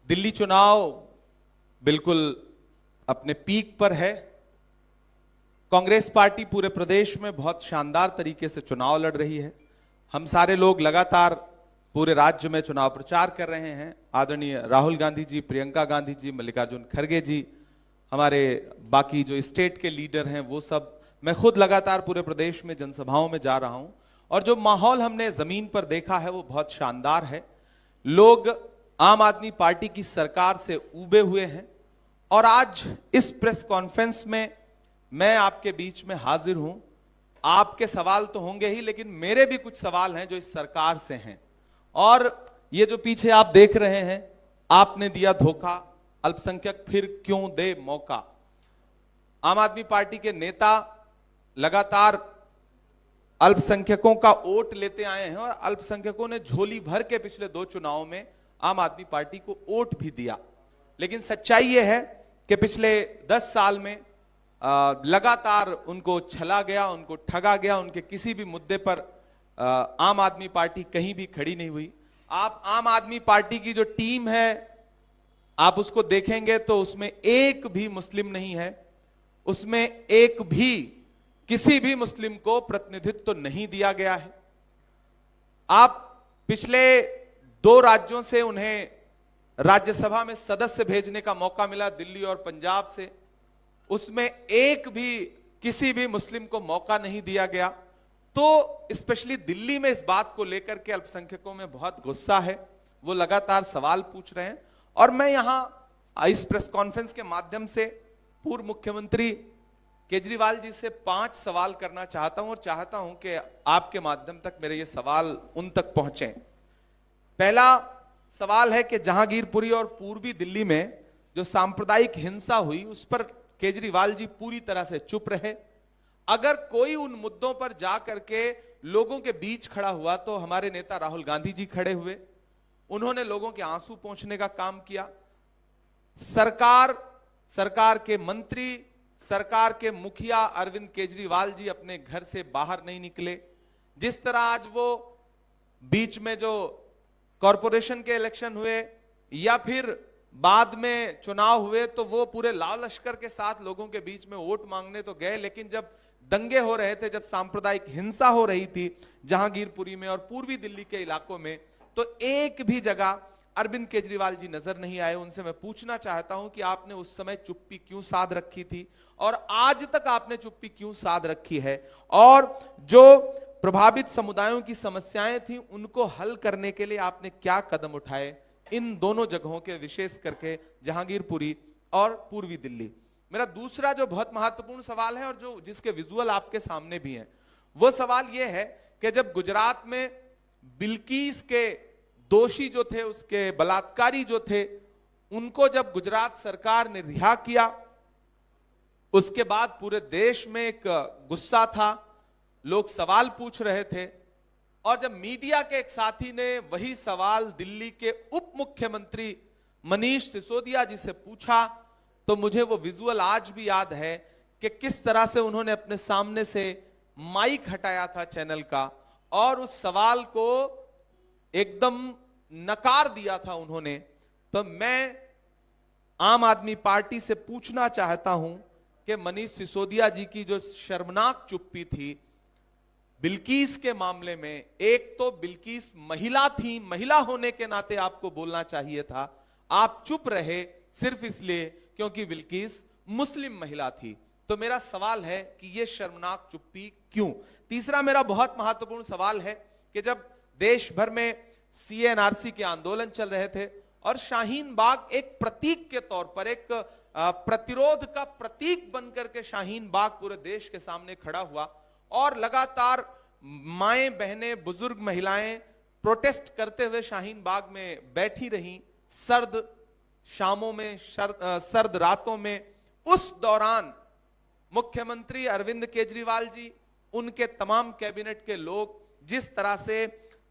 दिल्ली चुनाव बिल्कुल अपने पीक पर है। कांग्रेस पार्टी पूरे प्रदेश में बहुत शानदार तरीके से चुनाव लड़ रही है। हम सारे लोग लगातार पूरे राज्य में चुनाव प्रचार कर रहे हैं। आदरणीय राहुल गांधी जी, प्रियंका गांधी जी, मल्लिकार्जुन खड़गे जी, हमारे बाकी जो स्टेट के लीडर हैं वो सब, मैं खुद लगातार पूरे प्रदेश में जनसभाओं में जा रहा हूं और जो माहौल हमने जमीन पर देखा है वो बहुत शानदार है। लोग आम आदमी पार्टी की सरकार से ऊबे हुए हैं और आज इस प्रेस कॉन्फ्रेंस में मैं आपके बीच में हाजिर हूं। आपके सवाल तो होंगे ही, लेकिन मेरे भी कुछ सवाल हैं जो इस सरकार से हैं। और ये जो पीछे आप देख रहे हैं, आपने दिया धोखा, अल्पसंख्यक फिर क्यों दे मौका। आम आदमी पार्टी के नेता लगातार अल्पसंख्यकों का वोट लेते आए हैं और अल्पसंख्यकों ने झोली भर के पिछले 2 चुनावों में आम आदमी पार्टी को वोट भी दिया। लेकिन सच्चाई यह है कि पिछले 10 साल में लगातार उनको छला गया, उनको ठगा गया, उनके किसी भी मुद्दे पर आम आदमी पार्टी कहीं भी खड़ी नहीं हुई। आप आम आदमी पार्टी की जो टीम है आप उसको देखेंगे तो उसमें एक भी मुस्लिम नहीं है, उसमें एक भी किसी भी मुस्लिम को प्रतिनिधित्व तो नहीं दिया गया है। आप पिछले 2 राज्यों से उन्हें राज्यसभा में सदस्य भेजने का मौका मिला, दिल्ली और पंजाब से, उसमें एक भी किसी भी मुस्लिम को मौका नहीं दिया गया। तो स्पेशली दिल्ली में इस बात को लेकर के अल्पसंख्यकों में बहुत गुस्सा है, वो लगातार सवाल पूछ रहे हैं। और मैं यहां इस प्रेस कॉन्फ्रेंस के माध्यम से पूर्व मुख्यमंत्री केजरीवाल जी से 5 सवाल करना चाहता हूं और चाहता हूं कि आपके माध्यम तक मेरे ये सवाल उन तक पहुंचे। पहला सवाल है कि जहांगीरपुरी और पूर्वी दिल्ली में जो सांप्रदायिक हिंसा हुई उस पर केजरीवाल जी पूरी तरह से चुप रहे। अगर कोई उन मुद्दों पर जाकर के लोगों के बीच खड़ा हुआ तो हमारे नेता राहुल गांधी जी खड़े हुए, उन्होंने लोगों के आंसू पोंछने का काम किया। सरकार के मंत्री, सरकार के मुखिया अरविंद केजरीवाल जी अपने घर से बाहर नहीं निकले। जिस तरह आज वो बीच में जो कॉरपोरेशन के इलेक्शन हुए या फिर बाद में चुनाव हुए तो वो पूरे लाल लश्कर के साथ लोगों के बीच में वोट मांगने तो गए, लेकिन जब दंगे हो रहे थे, जब सांप्रदायिक हिंसा हो रही थी जहांगीरपुरी में और पूर्वी दिल्ली के इलाकों में, तो एक भी जगह अरविंद केजरीवाल जी नजर नहीं आए। उनसे मैं पूछना चाहता हूं कि आपने उस समय चुप्पी क्यों साध रखी थी और आज तक आपने चुप्पी क्यों साध रखी है, और जो प्रभावित समुदायों की समस्याएं थी उनको हल करने के लिए आपने क्या कदम उठाए इन दोनों जगहों के, विशेष करके जहांगीरपुरी और पूर्वी दिल्ली। मेरा दूसरा जो बहुत महत्वपूर्ण सवाल है और जो जिसके विजुअल आपके सामने भी हैं, वो सवाल यह है कि जब गुजरात में बिल्किस के दोषी जो थे, उसके बलात्कारी जो थे, उनको जब गुजरात सरकार ने रिहा किया, उसके बाद पूरे देश में एक गुस्सा था, लोग सवाल पूछ रहे थे। और जब मीडिया के एक साथी ने वही सवाल दिल्ली के उप मुख्यमंत्री मनीष सिसोदिया जी से पूछा तो मुझे वो विजुअल आज भी याद है कि किस तरह से उन्होंने अपने सामने से माइक हटाया था चैनल का और उस सवाल को एकदम नकार दिया था उन्होंने। तो मैं आम आदमी पार्टी से पूछना चाहता हूं कि मनीष सिसोदिया जी की जो शर्मनाक चुप्पी थी बिल्किस के मामले में, एक तो बिल्किस महिला थी, महिला होने के नाते आपको बोलना चाहिए था, आप चुप रहे सिर्फ इसलिए क्योंकि बिल्किस मुस्लिम महिला थी। तो मेरा सवाल है कि यह शर्मनाक चुप्पी क्यों। तीसरा मेरा बहुत महत्वपूर्ण सवाल है कि जब देश भर में सीए एनआरसी के आंदोलन चल रहे थे और शाहीन बाग एक प्रतीक के तौर पर, एक प्रतिरोध का प्रतीक बनकर के शाहीन बाग पूरे देश के सामने खड़ा हुआ और लगातार माएं, बहनें, बुजुर्ग महिलाएं प्रोटेस्ट करते हुए शाहीन बाग में बैठी रहीं, सर्द शामों में, सर्द रातों में। उस दौरान मुख्यमंत्री अरविंद केजरीवाल जी, उनके तमाम कैबिनेट के लोग जिस तरह से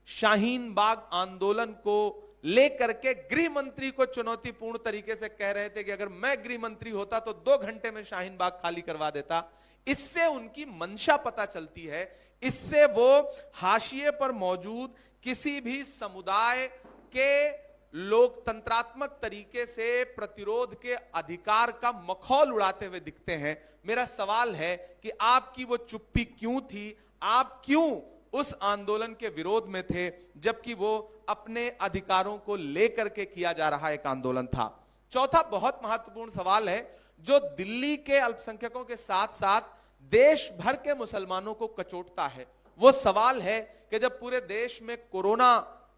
शाहीन बाग आंदोलन को लेकर के गृह मंत्री को चुनौतीपूर्ण तरीके से कह रहे थे कि अगर मैं गृह मंत्री होता तो 2 घंटे में शाहीन बाग खाली करवा देता, इससे उनकी मंशा पता चलती है। इससे वो हाशिए पर मौजूद किसी भी समुदाय के लोग लोकतंत्रात्मक तरीके से प्रतिरोध के अधिकार का मखौल उड़ाते हुए दिखते हैं। मेरा सवाल है कि आपकी वो चुप्पी क्यों थी? आप क्यों उस आंदोलन के विरोध में थे, जबकि वो अपने अधिकारों को लेकर के किया जा रहा एक आंदोलन था? चौथा बहुत महत्वपूर्ण सवाल है, जो दिल्ली के अल्पसंख्यकों के साथ साथ देश भर के मुसलमानों को कचोटता है। वो सवाल है कि जब पूरे देश में कोरोना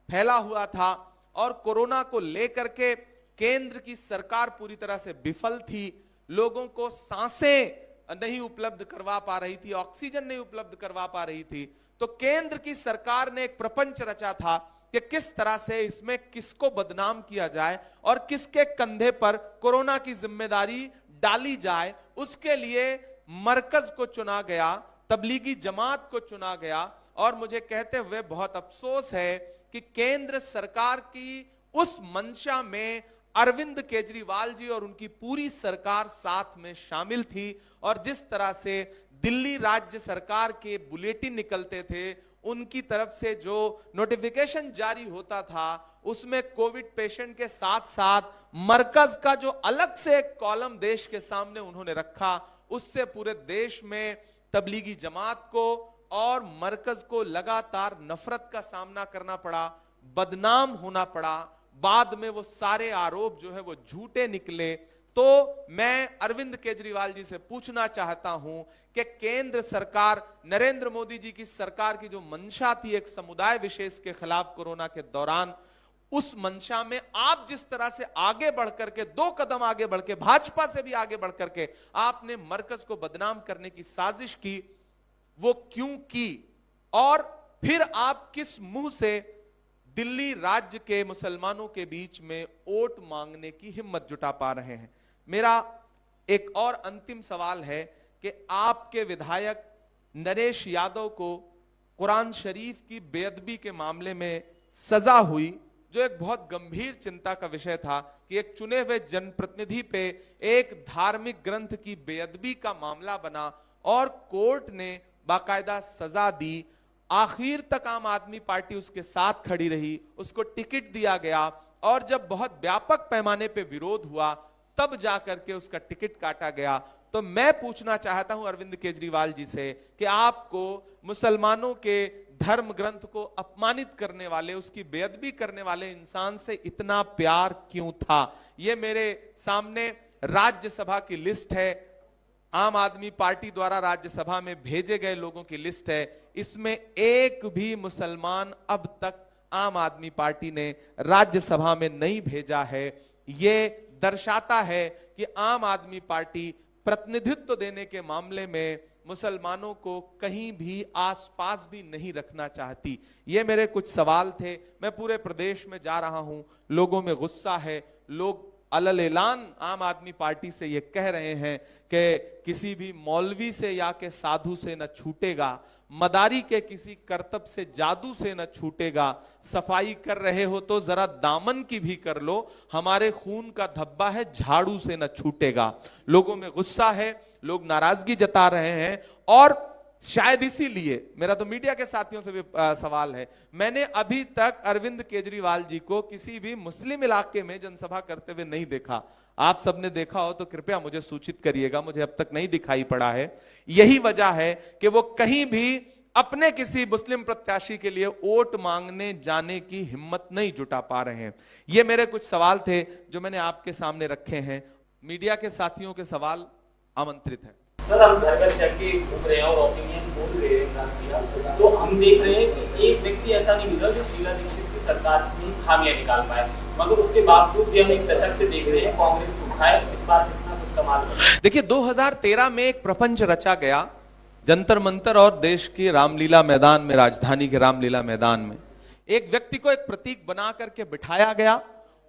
फैला हुआ था और कोरोना को लेकर के केंद्र की सरकार पूरी तरह से विफल थी, लोगों को सांसें नहीं उपलब्ध करवा पा रही थी, ऑक्सीजन नहीं उपलब्ध करवा पा रही थी, तो केंद्र की सरकार ने एक प्रपंच रचा था कि किस तरह से इसमें किसको बदनाम किया जाए और किसके कंधे पर कोरोना की जिम्मेदारी डाली जाए। उसके लिए मरकज को चुना गया, तबलीगी जमात को चुना गया। और मुझे कहते हुए बहुत अफसोस है कि केंद्र सरकार की उस मंशा में अरविंद केजरीवाल जी और उनकी पूरी सरकार साथ में शामिल थी। और जिस तरह से दिल्ली राज्य सरकार के बुलेटिन निकलते थे, उनकी तरफ से जो नोटिफिकेशन जारी होता था, उसमें कोविड पेशेंट के साथ साथ मरकज का जो अलग से एक कॉलम देश के सामने उन्होंने रखा, उससे पूरे देश में तबलीगी जमात को और मरकज को लगातार नफरत का सामना करना पड़ा, बदनाम होना पड़ा। बाद में वो सारे आरोप जो है वो झूठे निकले। तो मैं अरविंद केजरीवाल जी से पूछना चाहता हूं कि केंद्र सरकार, नरेंद्र मोदी जी की सरकार की जो मंशा थी एक समुदाय विशेष के खिलाफ कोरोना के दौरान, उस मंशा में आप जिस तरह से आगे बढ़कर के, 2 कदम आगे बढ़ के, भाजपा से भी आगे बढ़कर के आपने मरकज को बदनाम करने की साजिश की, वो क्यों की? और फिर आप किस मुंह से दिल्ली राज्य के मुसलमानों के बीच में वोट मांगने की हिम्मत जुटा पा रहे हैं? मेरा एक और अंतिम सवाल है कि आपके विधायक नरेश यादव को कुरान शरीफ की बेअदबी के मामले में सजा हुई, जो एक बहुत गंभीर चिंता का विषय था कि एक चुने हुए जनप्रतिनिधि पे एक धार्मिक ग्रंथ की बेअदबी का मामला बना और कोर्ट ने बाकायदा सजा दी। आखिर तक आम आदमी पार्टी उसके साथ खड़ी रही, उसको टिकट दिया गया, और जब बहुत व्यापक पैमाने पे विरोध हुआ तब जाकर के उसका टिकट काटा गया। तो मैं पूछना चाहता हूं अरविंद केजरीवाल जी से कि आपको मुसलमानों के धर्म ग्रंथ को अपमानित करने वाले, उसकी बेअदबी करने वाले इंसान से इतना प्यार क्यों था? यह मेरे सामने राज्यसभा की लिस्ट है, आम आदमी पार्टी द्वारा राज्यसभा में भेजे गए लोगों की लिस्ट है। इसमें एक भी मुसलमान अब तक आम आदमी पार्टी ने राज्यसभा में नहीं भेजा है। यह दर्शाता है कि आम आदमी पार्टी प्रतिनिधित्व देने के मामले में मुसलमानों को कहीं भी आसपास भी नहीं रखना चाहती। ये मेरे कुछ सवाल थे। मैं पूरे प्रदेश में जा रहा हूं, लोगों में गुस्सा है, लोग अलल ऐलान आम आदमी पार्टी से ये कह रहे हैं कि किसी भी मौलवी से या के साधु से न छूटेगा, मदारी के किसी करतब से, जादू से न छूटेगा, सफाई कर रहे हो तो जरा दामन की भी कर लो, हमारे खून का धब्बा है झाड़ू से न छूटेगा। लोगों में गुस्सा है, लोग नाराजगी जता रहे हैं। और शायद इसीलिए मेरा तो मीडिया के साथियों से भी सवाल है, मैंने अभी तक अरविंद केजरीवाल जी को किसी भी मुस्लिम इलाके में जनसभा करते हुए नहीं देखा। आप सबने देखा हो तो कृपया मुझे सूचित करिएगा, मुझे अब तक नहीं दिखाई पड़ा है। यही वजह है कि वो कहीं भी अपने किसी मुस्लिम प्रत्याशी के लिए वोट मांगने जाने की हिम्मत नहीं जुटा पा रहे हैं। ये मेरे कुछ सवाल थे जो मैंने आपके सामने रखे हैं। मीडिया के साथियों के सवाल आमंत्रित हैं। सर, हम घर घर चल के घूम रहे हैं और ओपिनियन बोल रहे हैं, तो हम देख रहे हैं कि एक व्यक्ति ऐसा नहीं मिला जो शीला दीक्षित की सरकार की खामियां निकाल पाए, मगर उसके बावजूद भी हम एक दशक से देख रहे हैं कांग्रेस उठाए इस बार कितना कुछ कमाल। देखिए, 2013 में एक प्रपंच रचा गया जंतर मंतर और देश की रामलीला मैदान में, राजधानी के रामलीला मैदान में एक व्यक्ति को एक प्रतीक बना करके बिठाया गया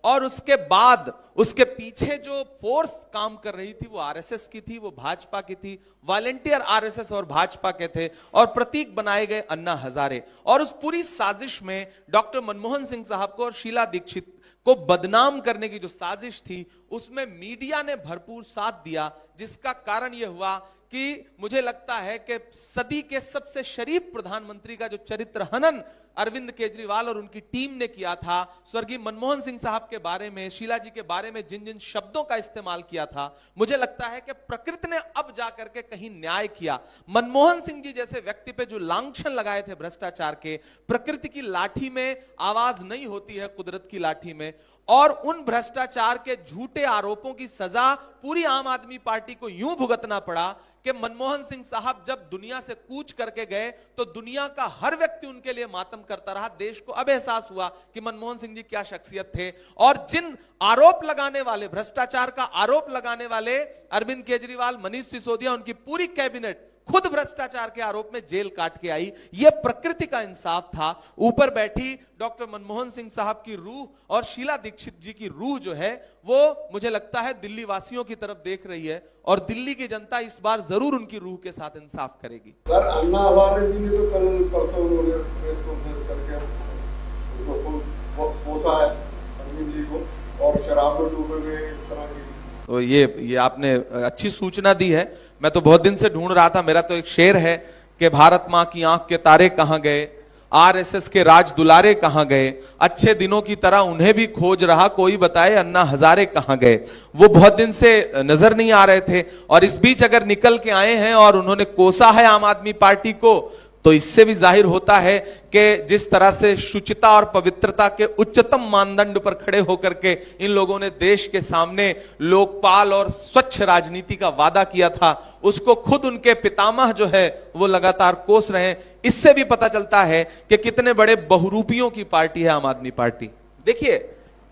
और उसके बाद उसके पीछे जो फोर्स काम कर रही थी वो आरएसएस की थी, वो भाजपा की थी, वॉलंटियर आरएसएस और भाजपा के थे और प्रतीक बनाए गए अन्ना हजारे। और उस पूरी साजिश में डॉक्टर मनमोहन सिंह साहब को और शीला दीक्षित को बदनाम करने की जो साजिश थी उसमें मीडिया ने भरपूर साथ दिया, जिसका कारण यह हुआ कि मुझे लगता है कि सदी के सबसे शरीफ प्रधानमंत्री का जो चरित्र हनन अरविंद केजरीवाल और उनकी टीम ने किया था, स्वर्गीय मनमोहन सिंह साहब के बारे में, शीला जी के बारे में जिन जिन शब्दों का इस्तेमाल किया था, मुझे लगता है कि प्रकृति ने अब जाकर के कहीं न्याय किया। मनमोहन सिंह जी जैसे व्यक्ति पे जो लांछन लगाए थे भ्रष्टाचार के, प्रकृति की लाठी में आवाज नहीं होती है, कुदरत की लाठी में, और उन भ्रष्टाचार के झूठे आरोपों की सजा पूरी आम आदमी पार्टी को यूं भुगतना पड़ा कि मनमोहन सिंह साहब जब दुनिया से कूच करके गए तो दुनिया का हर व्यक्ति उनके लिए मातम करता रहा। देश को अब एहसास हुआ कि मनमोहन सिंह जी क्या शख्सियत थे। और जिन आरोप लगाने वाले, भ्रष्टाचार का आरोप लगाने वाले अरविंद केजरीवाल, मनीष सिसोदिया, उनकी पूरी कैबिनेट खुद भ्रष्टाचार के आरोप में जेल काट के आई। यह प्रकृति का इंसाफ था। ऊपर बैठी डॉक्टर मनमोहन सिंह साहब की रूह और शीला दीक्षित जी की रूह जो है वो मुझे लगता है दिल्ली वासियों की तरफ देख रही है, और दिल्ली की जनता इस बार जरूर उनकी रूह के साथ इंसाफ करेगी। सर, अन्ना हजारे जी ने तो कल परसों उन्होंने प्रेस कॉन्फ्रेंस करके उनको पोसा है अरविंद जी को, और शराब में डूबे हुए इस तरह की। तो ये आपने अच्छी सूचना दी है। मैं तो बहुत दिन से ढूंढ रहा था। मेरा तो एक शेर है कि भारत मां की आंख के तारे कहां गए, आरएसएस के राज दुलारे कहां गए, अच्छे दिनों की तरह उन्हें भी खोज रहा, कोई बताए अन्ना हजारे कहां गए। वो बहुत दिन से नजर नहीं आ रहे थे, और इस बीच अगर निकल के आए हैं और उन्होंने कोसा है आम आदमी पार्टी को, तो इससे भी जाहिर होता है कि जिस तरह से शुचिता और पवित्रता के उच्चतम मानदंड पर खड़े होकर के इन लोगों ने देश के सामने लोकपाल और स्वच्छ राजनीति का वादा किया था, उसको खुद उनके पितामह जो है वो लगातार कोस रहे हैं। इससे भी पता चलता है कि कितने बड़े बहुरूपियों की पार्टी है आम आदमी पार्टी। देखिए,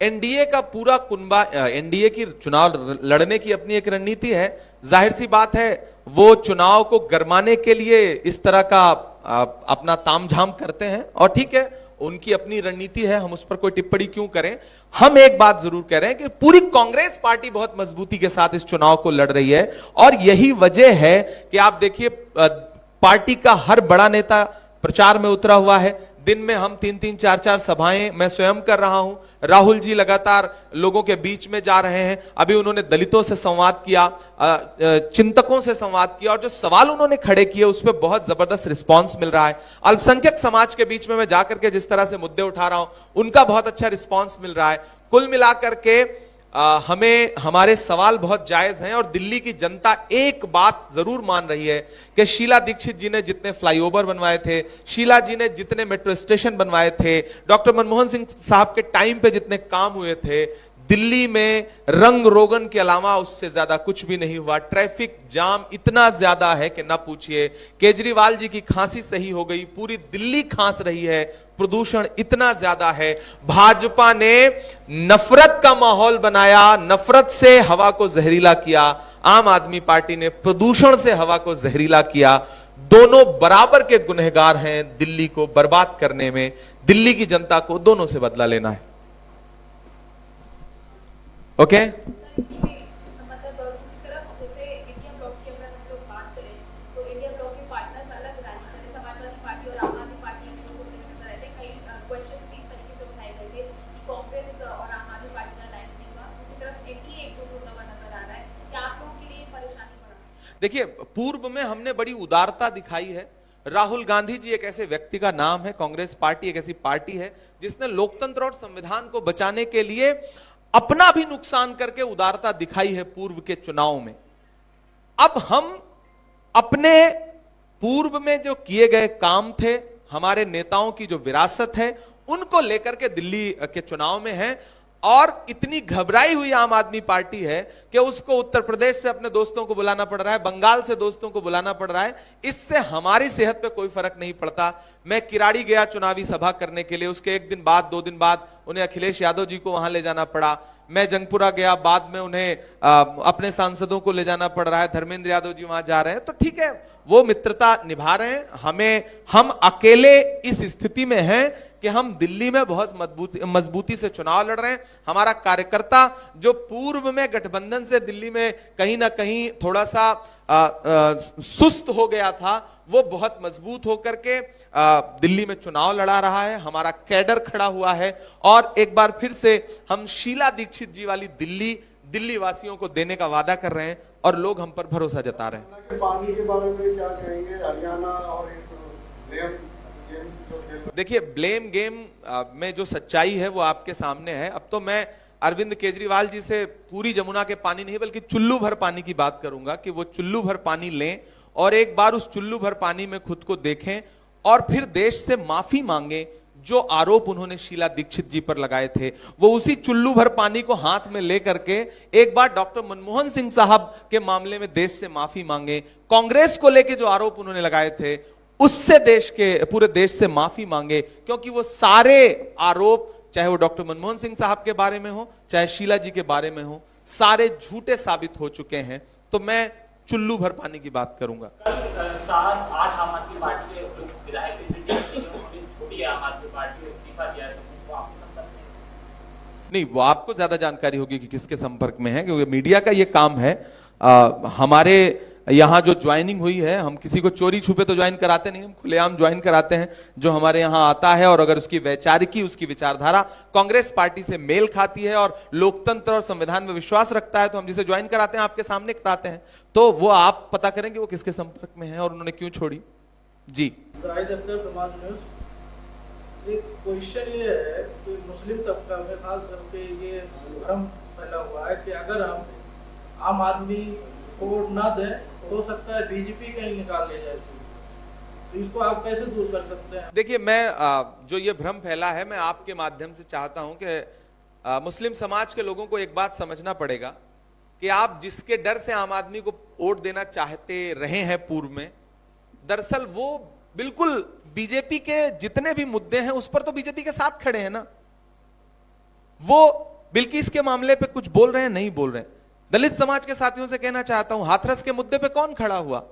एनडीए का पूरा कुनबा, एनडीए की चुनाव लड़ने की अपनी एक रणनीति है। जाहिर सी बात है वो चुनाव को गरमाने के लिए इस तरह का अपना तामझाम करते हैं, और ठीक है, उनकी अपनी रणनीति है, हम उस पर कोई टिप्पणी क्यों करें। हम एक बात जरूर कह रहे हैं कि पूरी कांग्रेस पार्टी बहुत मजबूती के साथ इस चुनाव को लड़ रही है, और यही वजह है कि आप देखिए पार्टी का हर बड़ा नेता प्रचार में उतरा हुआ है। दिन में हम 3-3, 4-4 सभाएं मैं स्वयं कर रहा हूं। राहुल जी लगातार लोगों के बीच में जा रहे हैं। अभी उन्होंने दलितों से संवाद किया, चिंतकों से संवाद किया, और जो सवाल उन्होंने खड़े किए उस पर बहुत जबरदस्त रिस्पांस मिल रहा है। अल्पसंख्यक समाज के बीच में मैं जाकर के जिस तरह से मुद्दे उठा रहा हूं, उनका बहुत अच्छा रिस्पांस मिल रहा है। कुल मिलाकर के हमें हमारे सवाल बहुत जायज हैं, और दिल्ली की जनता एक बात जरूर मान रही है कि शीला दीक्षित जी ने जितने फ्लाईओवर बनवाए थे, शीला जी ने जितने मेट्रो स्टेशन बनवाए थे, डॉक्टर मनमोहन सिंह साहब के टाइम पे जितने काम हुए थे, दिल्ली में रंग रोगन के अलावा उससे ज्यादा कुछ भी नहीं हुआ। ट्रैफिक जाम इतना ज्यादा है कि ना पूछिए। केजरीवाल जी की खांसी सही हो गई, पूरी दिल्ली खांस रही है। प्रदूषण इतना ज्यादा है। भाजपा ने नफरत का माहौल बनाया, नफरत से हवा को जहरीला किया। आम आदमी पार्टी ने प्रदूषण से हवा को जहरीला किया। दोनों बराबर के गुनहगार हैं दिल्ली को बर्बाद करने में। दिल्ली की जनता को दोनों से बदला लेना है। ओके मतलब दूसरी तरफ जैसे इंडिया ब्लॉक की अगर हम लोग बात करें तो इंडिया ब्लॉक के पार्टनर्स अलग राजनीति, समाजवादी पार्टी और आम आदमी पार्टी होते हुए नजर आए थे। कई क्वेश्चंस भी इस तरीके से उठाए गए थे कि कांग्रेस और आम आदमी पार्टी का अलायंस नहीं हुआ। दूसरी तरफ एनडीए एकजुट होता हुआ नजर आ रहा है। क्या आप लोगों के लिए परेशानी बढ़ा? देखिए, पूर्व में हमने बड़ी उदारता दिखाई है। राहुल गांधी जी एक ऐसे व्यक्ति का नाम है। कांग्रेस पार्टी एक ऐसी पार्टी है जिसने लोकतंत्र और संविधान को बचाने के लिए अपना भी नुकसान करके उदारता दिखाई है पूर्व के चुनाव में। अब हम अपने पूर्व में जो किए गए काम थे, हमारे नेताओं की जो विरासत है, उनको लेकर के दिल्ली के चुनाव में है। और इतनी घबराई हुई आम आदमी पार्टी है कि उसको उत्तर प्रदेश से अपने दोस्तों को बुलाना पड़ रहा है, बंगाल से दोस्तों को बुलाना पड़ रहा है। इससे हमारी सेहत पे कोई फर्क नहीं पड़ता। मैं किराड़ी गया चुनावी सभा करने के लिए, उसके एक दिन बाद, 2 दिन बाद उन्हें अखिलेश यादव जी को वहां ले जाना पड़ा। मैं जंगपुरा गया, बाद में उन्हें अपने सांसदों को ले जाना पड़ रहा है। धर्मेंद्र यादव जी वहां जा रहे हैं, तो ठीक है, वो मित्रता निभा रहे हैं। हम अकेले इस स्थिति में हैं कि हम दिल्ली में बहुत मजबूती से चुनाव लड़ रहे हैं। हमारा कार्यकर्ता जो पूर्व में गठबंधन से दिल्ली में कहीं ना कहीं थोड़ा सा सुस्त हो गया था, वो बहुत मजबूत होकर के दिल्ली में चुनाव लड़ा रहा है। हमारा कैडर खड़ा हुआ है और एक बार फिर से हम शीला दीक्षित जी वाली दिल्ली वासियों को देने का वादा कर रहे हैं और लोग हम पर भरोसा जता रहे हैं। पानी के बारे में क्या कहेंगे? हरियाणा और ब्लेम गेम जो खेल, देखिए ब्लेम गेम में जो सच्चाई है वो आपके सामने है। अब तो मैं अरविंद केजरीवाल जी से पूरी जमुना के पानी नहीं बल्कि चुल्लू भर पानी की बात करूंगा कि वो चुल्लू भर पानी लें और एक बार उस चुल्लू भर पानी में खुद को देखें और फिर देश से माफी मांगे। जो आरोप उन्होंने शीला दीक्षित जी पर लगाए थे, वो उसी चुल्लू भर पानी को हाथ में लेकर के एक बार डॉक्टर मनमोहन सिंह साहब के मामले में देश से माफी मांगे। कांग्रेस को लेके जो आरोप उन्होंने लगाए थे उससे पूरे देश से माफी मांगे, क्योंकि वो सारे आरोप, चाहे वो डॉक्टर मनमोहन सिंह साहब के बारे में हो चाहे शीला जी के बारे में हो, सारे झूठे साबित हो चुके हैं। तो मैं चुल्लू भर पानी की बात करूंगा। कल 7-8 आम आदमी पार्टी के जो विधायक उन्होंने छोटी आम आदमी पार्टी इस्तीफा दिया है, तो वो आपके संपर्क में? नहीं, वो आपको ज्यादा जानकारी होगी कि किसके संपर्क में है, क्योंकि मीडिया का ये काम है। हमारे यहाँ जो ज्वाइनिंग हुई है, हम किसी को चोरी छुपे तो ज्वाइन कराते नहीं, हम खुलेआम ज्वाइन कराते हैं। जो हमारे यहाँ आता है और अगर उसकी वैचारिकी, उसकी विचारधारा कांग्रेस पार्टी से मेल खाती है और लोकतंत्र और संविधान में विश्वास रखता है, तो हम जिसे ज्वाइन कराते हैं आपके सामने कराते हैं। तो वो आप पता करेंगे वो किसके संपर्क में है और उन्होंने क्यों छोड़ी। जी समाज न्यूज़, एक क्वेश्चन ये है कि मुस्लिम तबका में खास करके ये भ्रम फैला हुआ है कि अगर हम आम आदमी को वोट ना दें हो सकता है बीजेपी कहीं निकाल ले जाए, तो इसको आप कैसे दूर कर सकते हैं? देखिए, मैं जो ये भ्रम फैला है, मैं आपके माध्यम से चाहता हूं कि मुस्लिम समाज के लोगों को एक बात समझना पड़ेगा कि आप जिसके डर से आम आदमी को वोट देना चाहते रहे हैं पूर्व में, दरअसल वो बिल्कुल बीजेपी के जितने भी मुद्दे हैं उस पर तो बीजेपी के साथ खड़े हैं ना। वो बिल्किस के मामले पे कुछ बोल रहे हैं, नहीं बोल रहे हैं। दलित समाज के साथियों से कहना चाहता हूं, हाथरस के मुद्दे पे कौन खड़ा हुआ?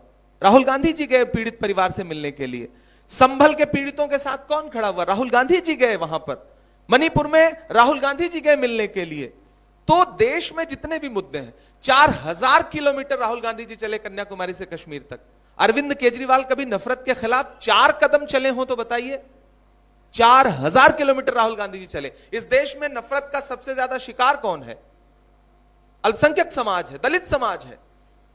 राहुल गांधी जी गए पीड़ित परिवार से मिलने के लिए। संभल के पीड़ितों के साथ कौन खड़ा हुआ? राहुल गांधी जी गए वहां पर। मणिपुर में राहुल गांधी जी गए मिलने के लिए। तो देश में जितने भी मुद्दे हैं, 4000 किलोमीटर राहुल गांधी जी चले कन्याकुमारी से कश्मीर तक। अरविंद केजरीवाल कभी नफरत के खिलाफ 4 कदम चले हो तो बताइए? 4000 किलोमीटर राहुल गांधी जी चले। इस देश में नफरत का सबसे ज्यादा शिकार कौन है? अल्पसंख्यक समाज है, दलित समाज है।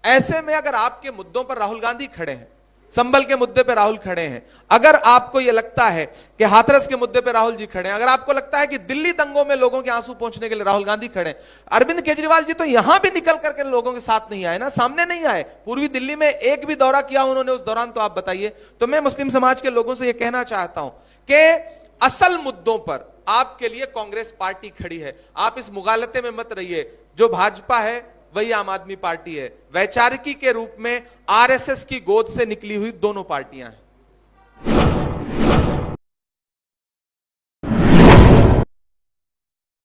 ऐसे में अगर आपके मुद्दों पर राहुल गांधी खड़े हैं, संभल के मुद्दे पर राहुल खड़े हैं, अगर आपको यह लगता है कि हाथरस के मुद्दे पर राहुल जी खड़े हैं, अगर आपको लगता है कि दिल्ली दंगों में लोगों के आंसू पहुंचने के लिए राहुल गांधी खड़े हैं, अरविंद केजरीवाल जी तो यहां भी निकल करके लोगों के साथ नहीं आए ना, सामने नहीं आए। पूर्वी दिल्ली में एक भी दौरा किया उन्होंने उस दौरान, तो आप बताइए। तो मैं मुस्लिम समाज के लोगों से यह कहना चाहता हूं कि असल मुद्दों पर आपके लिए कांग्रेस पार्टी खड़ी है। आप इस मुगालते में मत रहिए। जो भाजपा है वही आम आदमी पार्टी है। वैचारिकी के रूप में आरएसएस की गोद से निकली हुई दोनों पार्टियां हैं।